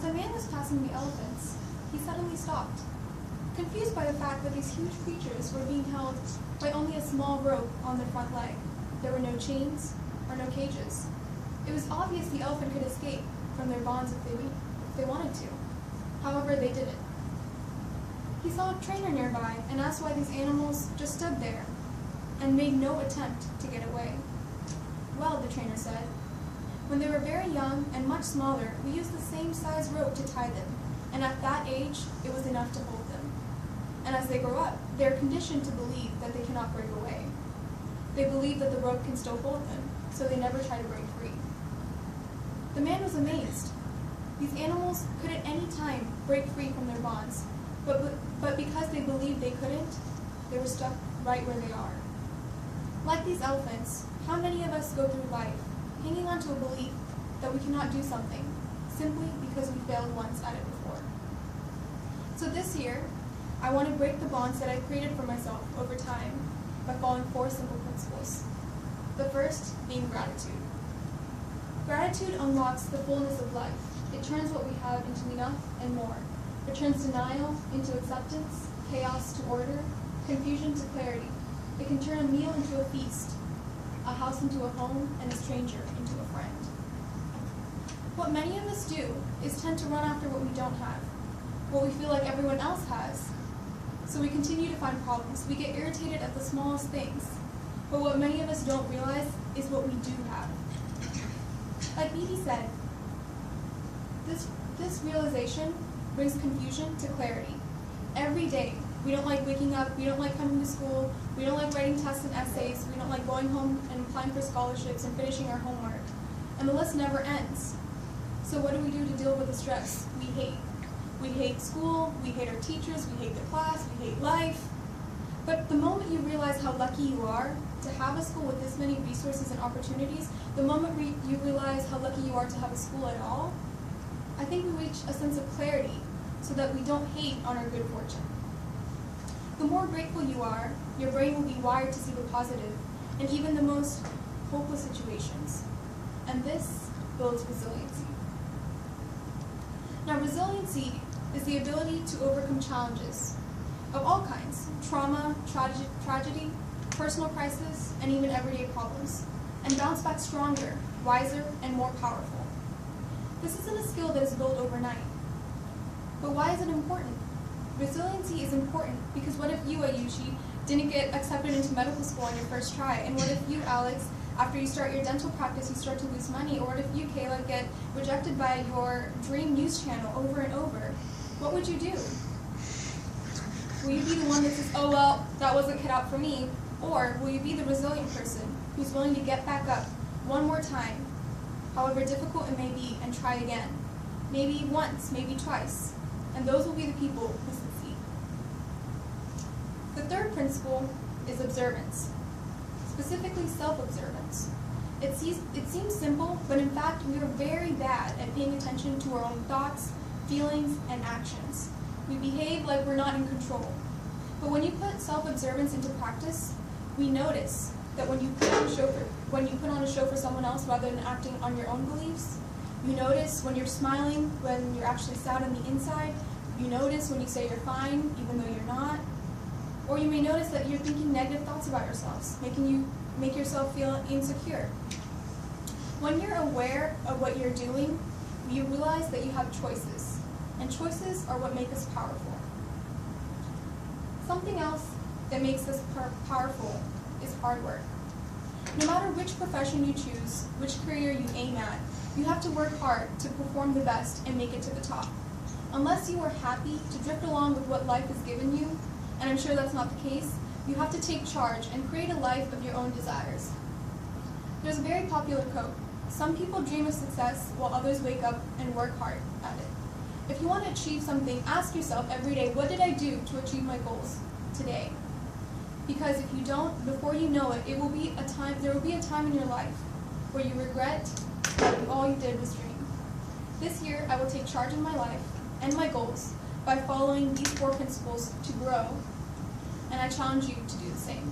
As the man was passing the elephants, he suddenly stopped, confused by the fact that these huge creatures were being held by only a small rope on their front leg. There were no chains or no cages. It was obvious the elephant could escape from their bonds if they wanted to. However, they didn't. He saw a trainer nearby and asked why these animals just stood there and made no attempt to get away. Well, the trainer said, when they were very young and much smaller, we used the same size rope to tie them, and at that age, it was enough to hold them. And as they grow up, they are conditioned to believe that they cannot break away. They believe that the rope can still hold them, so they never try to break free. The man was amazed. These animals could at any time break free from their bonds, but because they believed they couldn't, they were stuck right where they are. Like these elephants, how many of us go through life hanging on to a belief that we cannot do something simply because we failed once at it before? So this year, I want to break the bonds that I've created for myself over time by following 4 simple principles. The first being gratitude. Gratitude unlocks the fullness of life. It turns what we have into enough and more. It turns denial into acceptance, chaos to order, confusion to clarity. It can turn a meal into a feast, a house into a home, and a stranger into a friend. What many of us do is tend to run after what we don't have, what we feel like everyone else has. So we continue to find problems. We get irritated at the smallest things. But what many of us don't realize is what we do have. Like Edie said, this realization brings confusion to clarity. Every day, we don't like waking up, we don't like coming to school, we don't like writing tests and essays, we don't like going home and applying for scholarships and finishing our homework. And the list never ends. So what do we do to deal with the stress? We hate. We hate school, we hate our teachers, we hate the class, we hate life. But the moment you realize how lucky you are to have a school with this many resources and opportunities, the moment you realize how lucky you are to have a school at all, I think we reach a sense of clarity so that we don't hate on our good fortune. The more grateful you are, your brain will be wired to see the positive in even the most hopeless situations. And this builds resiliency. Now, resiliency is the ability to overcome challenges of all kinds: trauma, tragedy, personal crisis, and even everyday problems, and bounce back stronger, wiser, and more powerful. This isn't a skill that is built overnight. But why is it important? Resiliency is important because what if you, Ayushi, didn't get accepted into medical school on your first try? And what if you, Alex, after you start your dental practice, you start to lose money? Or what if you, Kayla, get rejected by your dream news channel over and over? What would you do? Will you be the one that says, oh well, that wasn't cut out for me? Or will you be the resilient person who's willing to get back up one more time, however difficult it may be, and try again? Maybe once, maybe twice. And those will be the people who succeed. The third principle is observance, specifically self-observance. It seems simple, but in fact we are very bad at paying attention to our own thoughts, feelings, and actions. We behave like we're not in control. But when you put self-observance into practice, we notice that when you put on a show for someone else rather than acting on your own beliefs, you notice when you're smiling when you're actually sad on the inside, you notice when you say you're fine even though you're not, or you may notice that you're thinking negative thoughts about yourselves, make yourself feel insecure. When you're aware of what you're doing, you realize that you have choices, and choices are what make us powerful. Something else that makes us powerful is hard work. No matter which profession you choose, which career you aim at, you have to work hard to perform the best and make it to the top. Unless you are happy to drift along with what life has given you, and I'm sure that's not the case, you have to take charge and create a life of your own desires. There's a very popular quote: some people dream of success while others wake up and work hard at it. If you want to achieve something, ask yourself every day, what did I do to achieve my goals today? Because if you don't, before you know it, there will be a time in your life where you regret that all you did was dream. This year, I will take charge of my life and my goals by following these 4 principles to grow, and I challenge you to do the same.